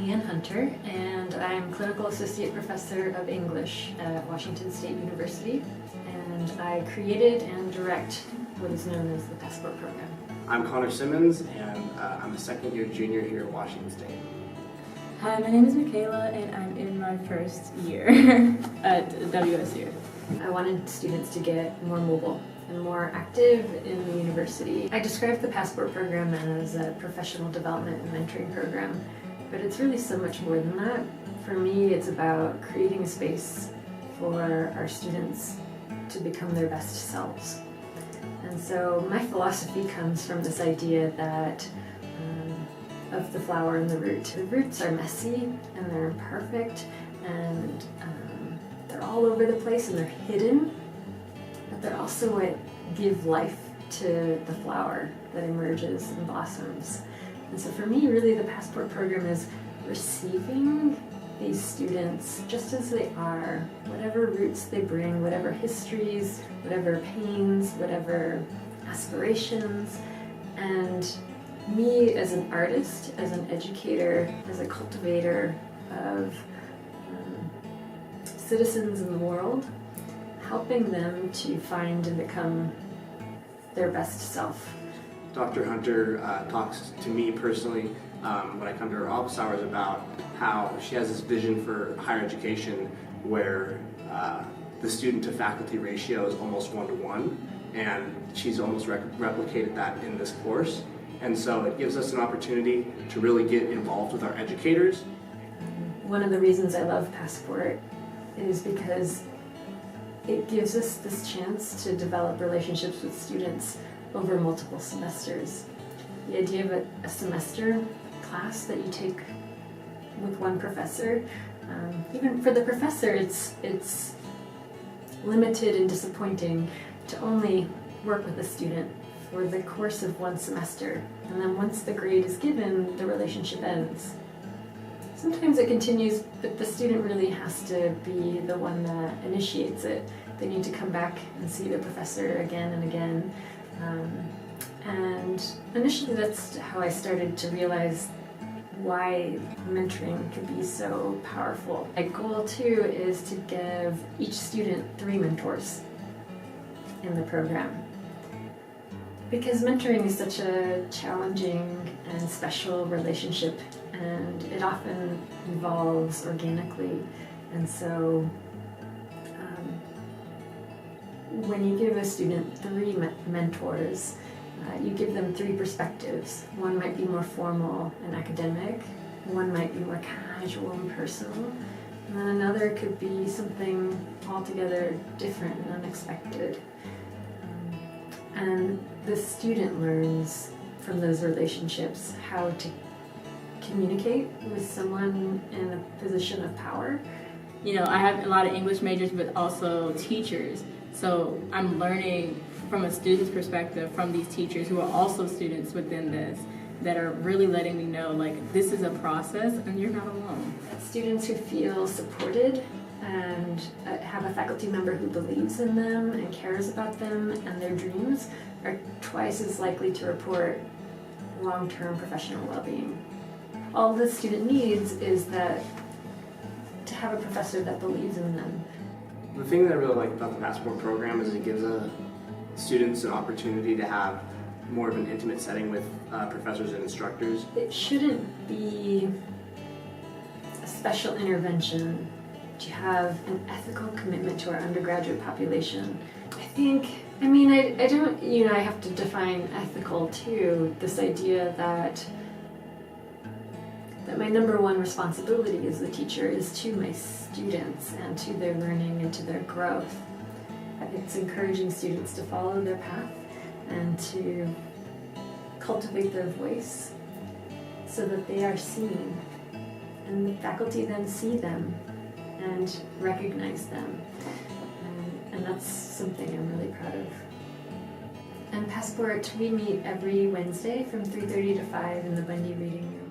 Dr.LeeAnn Hunter, and I'm Clinical Associate Professor of English at Washington State University, and I created and direct what is known as the Passport Program. I'm Connor Simmons, and I'm a second-year junior here at Washington State. Hi, my name is Michaela, and I'm in my first year at WSU. I wanted students to get more mobile and more active in the university. I described the Passport Program as a professional development and mentoring program, but it's really so much more than that. For me, it's about creating a space for our students to become their best selves. And so my philosophy comes from this idea that of the flower and the root. The roots are messy and they're imperfect and they're all over the place and they're hidden, but they're also what give life to the flower that emerges and blossoms. And so for me, really the Passport Program is receiving these students just as they are, whatever roots they bring, whatever histories, whatever pains, whatever aspirations, and me as an artist, as an educator, as a cultivator of citizens in the world, helping them to find and become their best self. Dr. Hunter talks to me personally when I come to her office hours about how she has this vision for higher education where the student to faculty ratio is almost 1-to-1, and she's almost replicated that in this course. And so it gives us an opportunity to really get involved with our educators. One of the reasons I love Passport is because it gives us this chance to develop relationships with students over multiple semesters. The idea of a semester class that you take with one professor, even for the professor it's limited and disappointing to only work with a student for the course of one semester, and then once the grade is given, the relationship ends. Sometimes it continues, but the student really has to be the one that initiates it. They need to come back and see the professor again and again. And initially that's how I started to realize why mentoring could be so powerful. My goal too is to give each student 3 mentors in the program. Because mentoring is such a challenging and special relationship, and it often evolves organically. And so when you give a student 3 mentors, you give them 3 perspectives. One might be more formal and academic, one might be more casual and personal, and then another could be something altogether different and unexpected. And the student learns from those relationships how to communicate with someone in a position of power. You know, I have a lot of English majors, but also teachers. So I'm learning from a student's perspective from these teachers who are also students within this, that are really letting me know, like, this is a process and you're not alone. Students who feel supported and have a faculty member who believes in them and cares about them and their dreams are twice as likely to report long-term professional well-being. All the student needs is that to have a professor that believes in them. The thing that I really like about the Passport Program is it gives students an opportunity to have more of an intimate setting with professors and instructors. It shouldn't be a special intervention to have an ethical commitment to our undergraduate population. I don't, I have to define ethical too. This idea that my number one responsibility as a teacher is to my students and to their learning and to their growth. It's encouraging students to follow their path and to cultivate their voice so that they are seen, and the faculty then see them and recognize them, and that's something I'm really proud of. And Passport, we meet every Wednesday from 3:30 to 5 in the Bundy Reading Room.